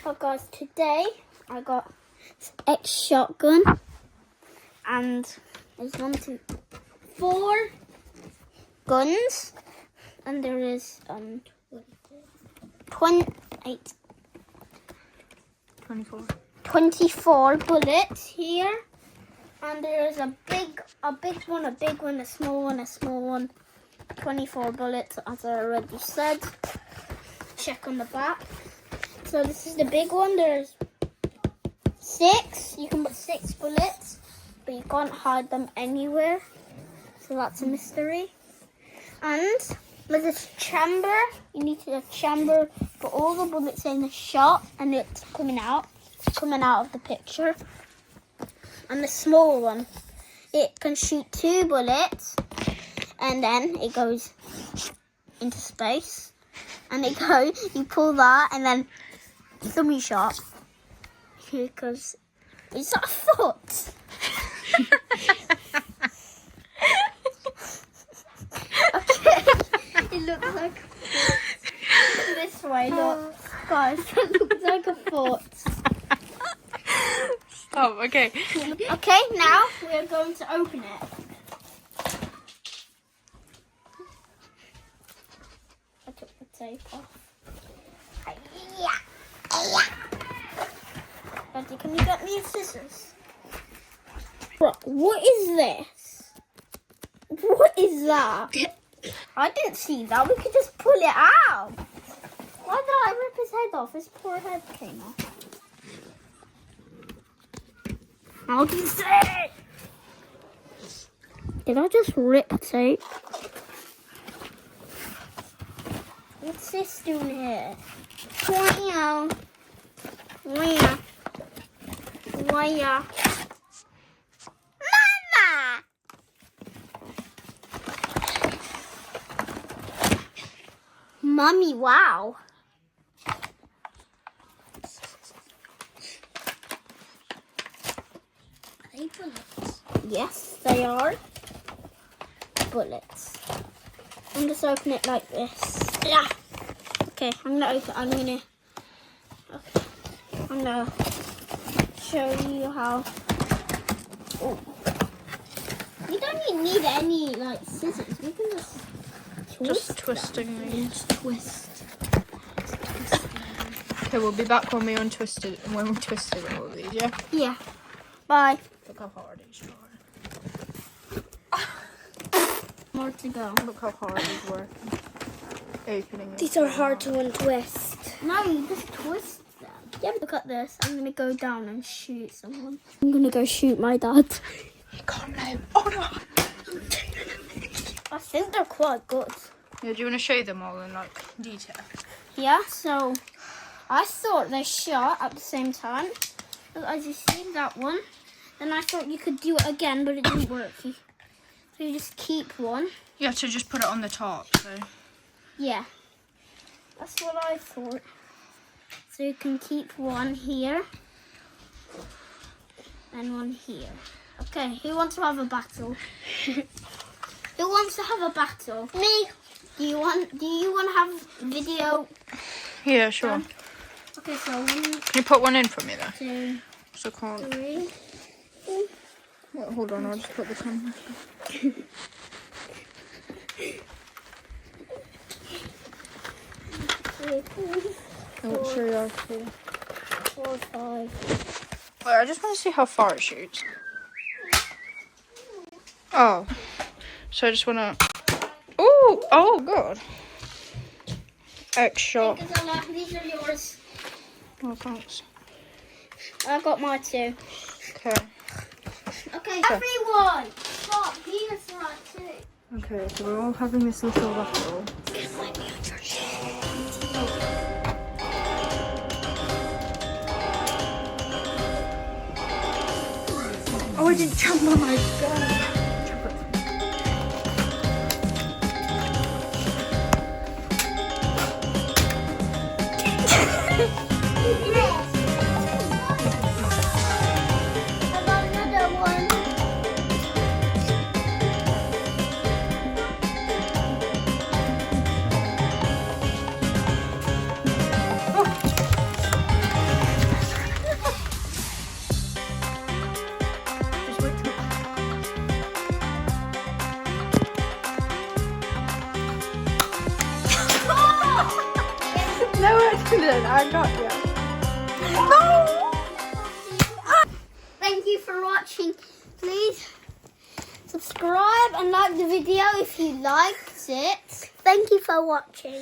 Oh guys, today I got X shotgun and there's 1, 2, 4 guns and there is 24 bullets here, and there is a big one, a small one, 24 bullets as I already said. Check on the back. So this is the big one. There's 6. You can put 6 bullets, but you can't hide them anywhere. So that's a mystery. And with this chamber, you need to chamber for all the bullets in the shot, and it's coming out of the picture. And the small one, it can shoot 2 bullets, and then it goes into space. And you pull that, and then dummy shot. Because is that a foot? Okay, it looks like a foot. This way, look, guys, it looks like a foot. Oh, okay. Okay, now we're going to open it. I took the tape off. Daddy, can you get me scissors? What is this? What is that? I didn't see that. We could just pull it out. Why did I rip his head off? His poor head came off. How do you say? Did I just rip tape? What's this doing here? Wow. Wow. Wow. Mama! Mommy, wow. Are they bullets? Yes, they are bullets. I'm just open it like this. Yeah. Okay, I'm gonna show you how. Oh. You don't even need any scissors. We can just twisting these. Twist. Okay, we'll be back when we twisted all of these, yeah? Yeah. Bye. Look how hard these are. More to go. Look how hard these were. Opening it. These are hard to untwist. No, you just twist them. Yeah, look at this. I'm gonna go down and shoot someone. I'm gonna go shoot my dad. Come now. Oh no. I think they're quite good. Yeah, do you want to show them all in detail? Yeah, so I thought they shot at the same time. As you see, that one. Then I thought you could do it again, but it didn't work. So you just keep one. You have to just put it on the top, so. Yeah, that's what I thought. So you can keep one here and one here. Okay, who wants to have a battle? Who wants to have a battle? Me. Do you want to have video? Yeah, sure. Done? Okay, so 1, Can you put one in for me, though? 2, So I can't. 3. Wait, hold on, I'll just put the camera. Oh, sure you are. 4, 5. Wait, I just want to see how far it shoots. Oh, so I just want to. Oh, God. X shot. These are yours. Oh, thanks. I got mine too. Okay. Okay, everyone, stop. Penis right too. Okay, so we're all having this little battle. Oh, I didn't jump on my gun. About another one. accident. I got you. Thank you for watching. Please subscribe and like the video if you liked it. Thank you for watching.